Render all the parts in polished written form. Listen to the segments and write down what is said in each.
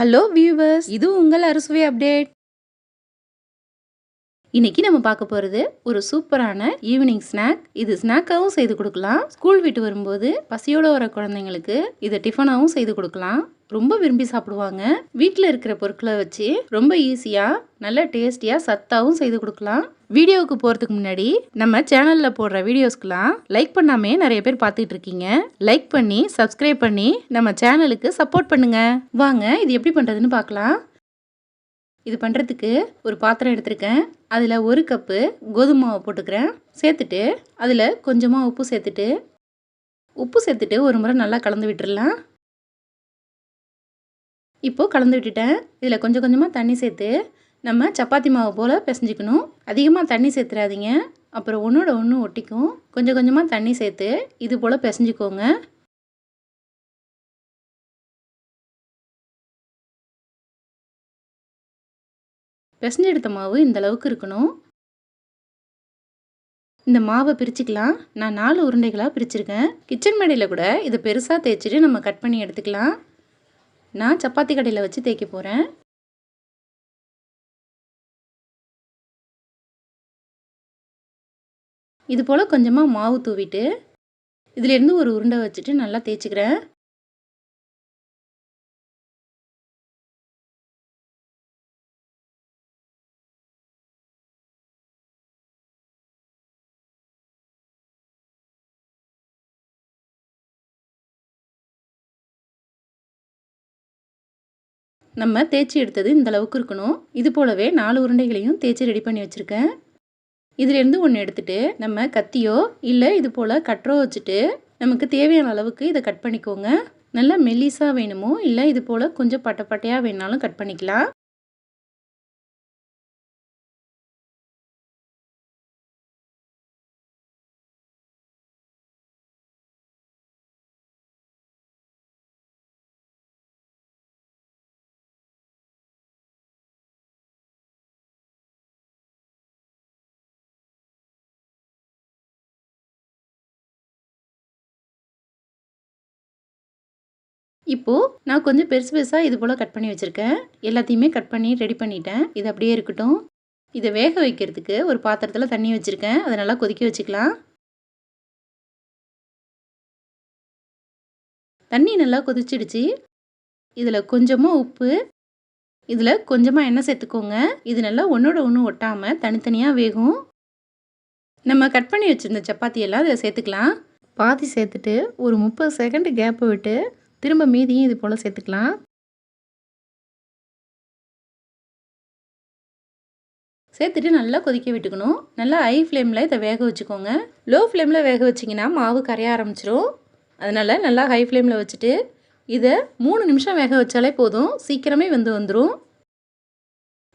Hello viewers, இது உங்கள் அறுசுவை அப்டேட். இன்னைக்கு நம்ம பார்க்க போறது ஒரு சூப்பரான ஈவினிங் ஸ்நாக். இது ஸ்நாக்காவும் செய்து கொடுக்கலாம். ஸ்கூல் விட்டு வரும்போது பசியோட வர குழந்தைங்களுக்கு இதை டிஃபனாவும் செய்து கொடுக்கலாம். ரொம்ப விரும்பி சாப்பிடுவாங்க. வீட்டில் இருக்கிற பொருட்களை வச்சு ரொம்ப ஈஸியா நல்ல டேஸ்டியா சத்தாவும் செய்து கொடுக்கலாம். வீடியோவுக்கு போறதுக்கு முன்னாடி நம்ம சேனல்ல போடுற வீடியோஸ்க்குலாம் லைக் பண்ணாமே நிறைய பேர் பார்த்துட்டு இருக்கீங்க. லைக் பண்ணி சப்ஸ்கிரைப் பண்ணி நம்ம சேனலுக்கு சப்போர்ட் பண்ணுங்க. வாங்க இது எப்படி பண்றதுன்னு பார்க்கலாம். இது பண்ணுறதுக்கு ஒரு பாத்திரம் எடுத்திருக்கேன். அதில் 1 கப்பு கோதுமை மாவு போட்டுக்கிறேன். சேர்த்துட்டு அதில் கொஞ்சமாக உப்பு சேர்த்துட்டு ஒரு முறை நல்லா கலந்து விட்டுடலாம். இப்போது கலந்து விட்டுட்டேன். இதில் கொஞ்சம் கொஞ்சமாக தண்ணி சேர்த்து நம்ம சப்பாத்தி மாவு போல் பிசைஞ்சிக்கணும். அதிகமாக தண்ணி சேர்த்துறாதீங்க, அப்புறம் ஒன்றோட ஒன்று ஒட்டிக்கும். கொஞ்சம் கொஞ்சமாக தண்ணி சேர்த்து இது போல் பிசைஞ்சிக்கோங்க. பிசைஞ்சு எடுத்த மாவு இந்த அளவுக்கு இருக்கணும். இந்த மாவை பிரிச்சுக்கலாம். நான் 4 உருண்டைகளாக பிரிச்சிருக்கேன். கிச்சன் மேடையில் கூட இதை பெருசாக தேய்ச்சிட்டு நம்ம கட் பண்ணி எடுத்துக்கலாம். நான் சப்பாத்தி கடையில் வச்சு தேய்க்க போகிறேன். இது போல் கொஞ்சமாக மாவு தூவிட்டு இதிலேருந்து ஒரு உருண்டை வச்சுட்டு நல்லா தேய்ச்சிக்கிறேன். நம்ம தேய்ச்சி எடுத்தது இந்த அளவுக்கு இருக்கணும். இது போலவே 4 உருண்டைகளையும் தேய்ச்சி ரெடி பண்ணி வச்சுருக்கேன். இதிலேருந்து ஒன்று எடுத்துட்டு நம்ம கத்தியோ இல்லை இது போல் கட்டரோ வச்சுட்டு நமக்கு தேவையான அளவுக்கு இதை கட் பண்ணிக்கோங்க. நல்லா மெல்லிஸாக வேணுமோ இல்லை இது போல் கொஞ்சம் பட்டையாக வேணாலும் கட் பண்ணிக்கலாம். இப்போது நான் கொஞ்சம் பெருசு பெருசாக இது போல் கட் பண்ணி வச்சுருக்கேன். எல்லாத்தையுமே கட் பண்ணி ரெடி பண்ணிட்டேன். இது அப்படியே இருக்கட்டும். இதை வேக வைக்கிறதுக்கு ஒரு பாத்திரத்தில் தண்ணி வச்சுருக்கேன். அதை நல்லா கொதிக்க வச்சுக்கலாம். தண்ணி நல்லா கொதிச்சிடுச்சு. இதில் கொஞ்சமாக உப்பு, இதில் கொஞ்சமாக எண்ணெய் சேர்த்துக்கோங்க. இது நல்லா ஒன்றோட ஒன்று ஒட்டாமல் தனித்தனியாக வேகும். நம்ம கட் பண்ணி வச்சுருந்த சப்பாத்தியெல்லாம் இதில் சேர்த்துக்கலாம். பாதி சேர்த்துட்டு ஒரு 30 செகண்ட் கேப்பு விட்டு திரும்ப மீதியும் இது போல் சேர்த்துக்கலாம். சேர்த்துட்டு நல்லா கொதிக்க விட்டுக்கணும். நல்லா ஹை ஃப்ளேமில் இதை வேக வச்சுக்கோங்க. லோ ஃப்ளேமில் வேக வச்சிங்கன்னா மாவு கரைய ஆரம்பிச்சிடும். அதனால் நல்லா ஹை ஃப்ளேமில் வச்சுட்டு இதை 3 நிமிஷம் வேக வச்சாலே போதும். சீக்கிரமே வெந்து வந்துடும்.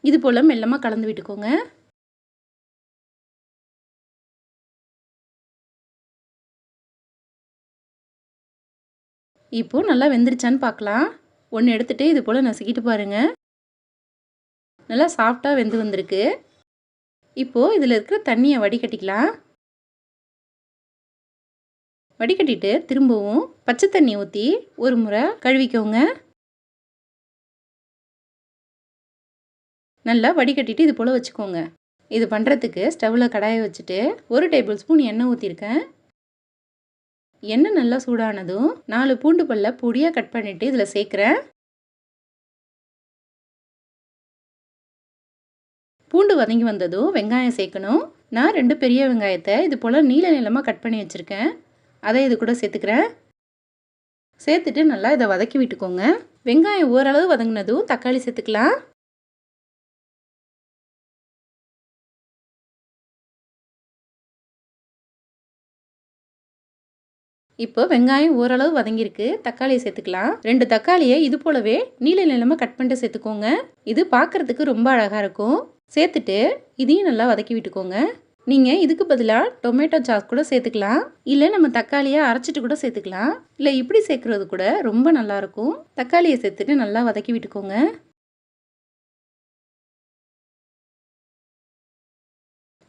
இது போல் மெல்லமாக கலந்து விட்டுக்கோங்க. இப்போது நல்லா வெந்துருச்சான்னு பார்க்கலாம். ஒன்று எடுத்துகிட்டு இது போல் நசுக்கிட்டு பாருங்கள். நல்லா சாஃப்டாக வெந்து வந்திருக்கு. இப்போது இதில் இருக்கிற தண்ணியை வடிகட்டிக்கலாம். வடிகட்டிட்டு திரும்பவும் பச்சை தண்ணி ஊற்றி ஒரு முறை கழுவிக்கோங்க. நல்லா வடிகட்டிட்டு இது போல் வச்சுக்கோங்க. இது பண்ணுறதுக்கு ஸ்டவ்வில் கடாயை வச்சுட்டு 1 டேபிள் ஸ்பூன் எண்ணெய் ஊற்றிருக்கேன். எண்ணெய் நல்லா சூடானதும் 4 பூண்டு பல்லை பொடியாக கட் பண்ணிவிட்டு இதில் சேர்க்குறேன். பூண்டு வதங்கி வந்ததும் வெங்காயம் சேர்க்கணும். நான் 2 பெரிய வெங்காயத்தை இது போல் நீள நீளமாக கட் பண்ணி வச்சுருக்கேன். அதை இது கூட சேர்த்துக்கிறேன். சேர்த்துட்டு நல்லா இதை வதக்கி விட்டுக்கோங்க. வெங்காயம் ஓரளவு வதங்கினதும் தக்காளி சேர்த்துக்கலாம். இப்போ வெங்காயம் ஓரளவு வதங்கியிருக்கு. தக்காளியை சேர்த்துக்கலாம். 2 தக்காளியை இது போலவே நீள நீளமாக கட் பண்ணிட்டு சேர்த்துக்கோங்க. இது பார்க்குறதுக்கு ரொம்ப அழகாக இருக்கும். சேர்த்துட்டு இதையும் நல்லா வதக்கி விட்டுக்கோங்க. நீங்கள் இதுக்கு பதிலாக டொமேட்டோ சாஸ் கூட சேர்த்துக்கலாம். இல்லை நம்ம தக்காளியை அரைச்சிட்டு கூட சேர்த்துக்கலாம். இல்லை இப்படி சேர்க்குறது கூட ரொம்ப நல்லாயிருக்கும். தக்காளியை சேர்த்துட்டு நல்லா வதக்கி விட்டுக்கோங்க.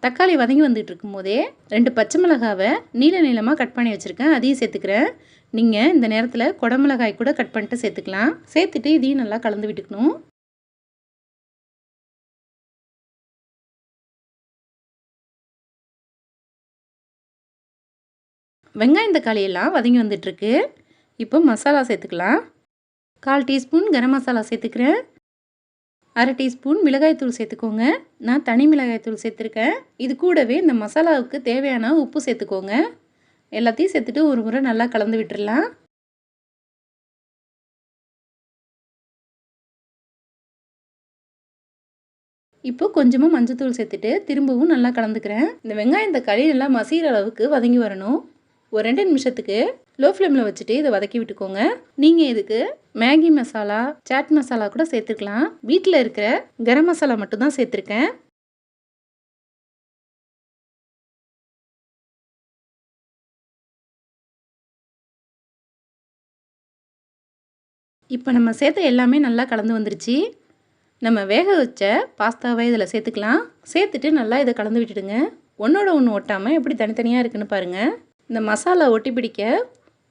தக்காளி வதங்கி வந்துட்டு இருக்கும்போதே 2 பச்சை மிளகாவை நீள நீளமாக கட் பண்ணி வச்சுருக்கேன், அதையும் சேர்த்துக்கிறேன். நீங்கள் இந்த நேரத்தில் குடமிளகாய் கூட கட் பண்ணிட்டு சேர்த்துக்கலாம். சேர்த்துட்டு இதையும் நல்லா கலந்து விட்டுக்கணும். வெங்காயம் தக்காளி எல்லாம் வதங்கி வந்துட்டுருக்கு. இப்போ மசாலா சேர்த்துக்கலாம். 1/4 டீஸ்பூன் கரம் மசாலா சேர்த்துக்கிறேன். 1/2 டீஸ்பூன் மிளகாய்த்தூள் சேர்த்துக்கோங்க. நான் தனி மிளகாய்த்தூள் சேர்த்துருக்கேன். இது கூடவே இந்த மசாலாவுக்கு தேவையான உப்பு சேர்த்துக்கோங்க. எல்லாத்தையும் சேர்த்துட்டு ஒரு முறை நல்லா கலந்து விட்டுடலாம். இப்போ கொஞ்சமாக மஞ்சத்தூள் சேர்த்துட்டு திரும்பவும் நல்லா கலந்துக்கிறேன். இந்த வெங்காயம் தக்காளி நல்லா மசிகிற அளவுக்கு வதங்கி வரணும். ஒரு 2 நிமிஷத்துக்கு லோ ஃப்ளேமில் வச்சுட்டு இதை வதக்கி விட்டுக்கோங்க. நீங்கள் இதுக்கு மேகி மசாலா, சாட் மசாலா கூட சேர்த்துக்கலாம். வீட்டில் இருக்கிற கரம் மசாலா மட்டும்தான் சேர்த்துருக்கேன். இப்போ நம்ம சேர்த்த எல்லாமே நல்லா கலந்து வந்துருச்சு. நம்ம வேக வச்ச பாஸ்தாவை இதில் சேர்த்துக்கலாம். சேர்த்துட்டு நல்லா இதை கலந்து விட்டுடுங்க. ஒன்றோட ஒன்று ஒட்டாமல் எப்படி தனித்தனியாக இருக்குன்னு பாருங்கள். இந்த மசாலா ஒட்டி பிடிக்க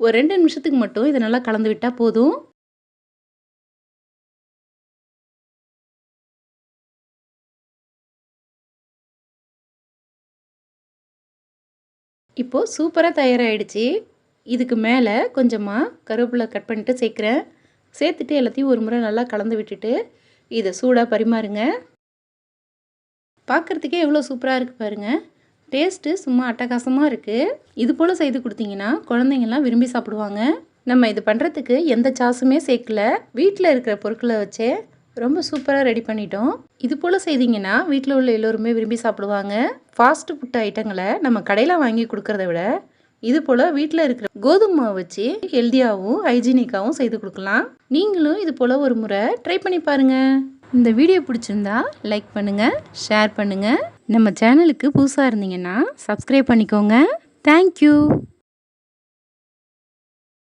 ஒரு 2 நிமிஷத்துக்கு மட்டும் இதை நல்லா கலந்து விட்டால் போதும். இப்போது சூப்பராக தயாராகிடுச்சு. இதுக்கு மேலே கொஞ்சமாக கருவேப்பிலை கட் பண்ணிட்டு சேர்க்குறேன். சேர்த்துட்டு எல்லாத்தையும் ஒரு முறை நல்லா கலந்து விட்டுட்டு இதை சூடாக பரிமாறுங்க. பார்க்குறதுக்கே எவ்வளோ சூப்பராக இருக்குது பாருங்கள். டேஸ்ட்டு சும்மா அட்டகாசமாக இருக்குது. இது போல் செய்து கொடுத்தீங்கன்னா குழந்தைங்கள்லாம் விரும்பி சாப்பிடுவாங்க. நம்ம இது பண்ணுறதுக்கு எந்த சாஸுமே சேர்க்கல. வீட்டில் இருக்கிற பொருட்களை வச்சே ரொம்ப சூப்பராக ரெடி பண்ணிட்டோம். இது போல் செய்தீங்கன்னா வீட்டில் உள்ள எல்லோருமே விரும்பி சாப்பிடுவாங்க. ஃபாஸ்ட் ஃபுட் ஐட்டங்களை நம்ம கடையில் வாங்கி கொடுக்கறத விட இது போல் வீட்டில் இருக்கிற கோதுமை மாவு வச்சு ஹெல்த்தியாகவும் ஹைஜீனிக்காகவும் செய்து கொடுக்கலாம். நீங்களும் இது போல் ஒரு முறை ட்ரை பண்ணி பாருங்கள். இந்த வீடியோ பிடிச்சிருந்தா லைக் பண்ணுங்கள், ஷேர் பண்ணுங்கள். நம்ம சேனலுக்கு புதுசாக இருந்தீங்கன்னா சப்ஸ்கிரைப் பண்ணிக்கோங்க. தேங்க்யூ.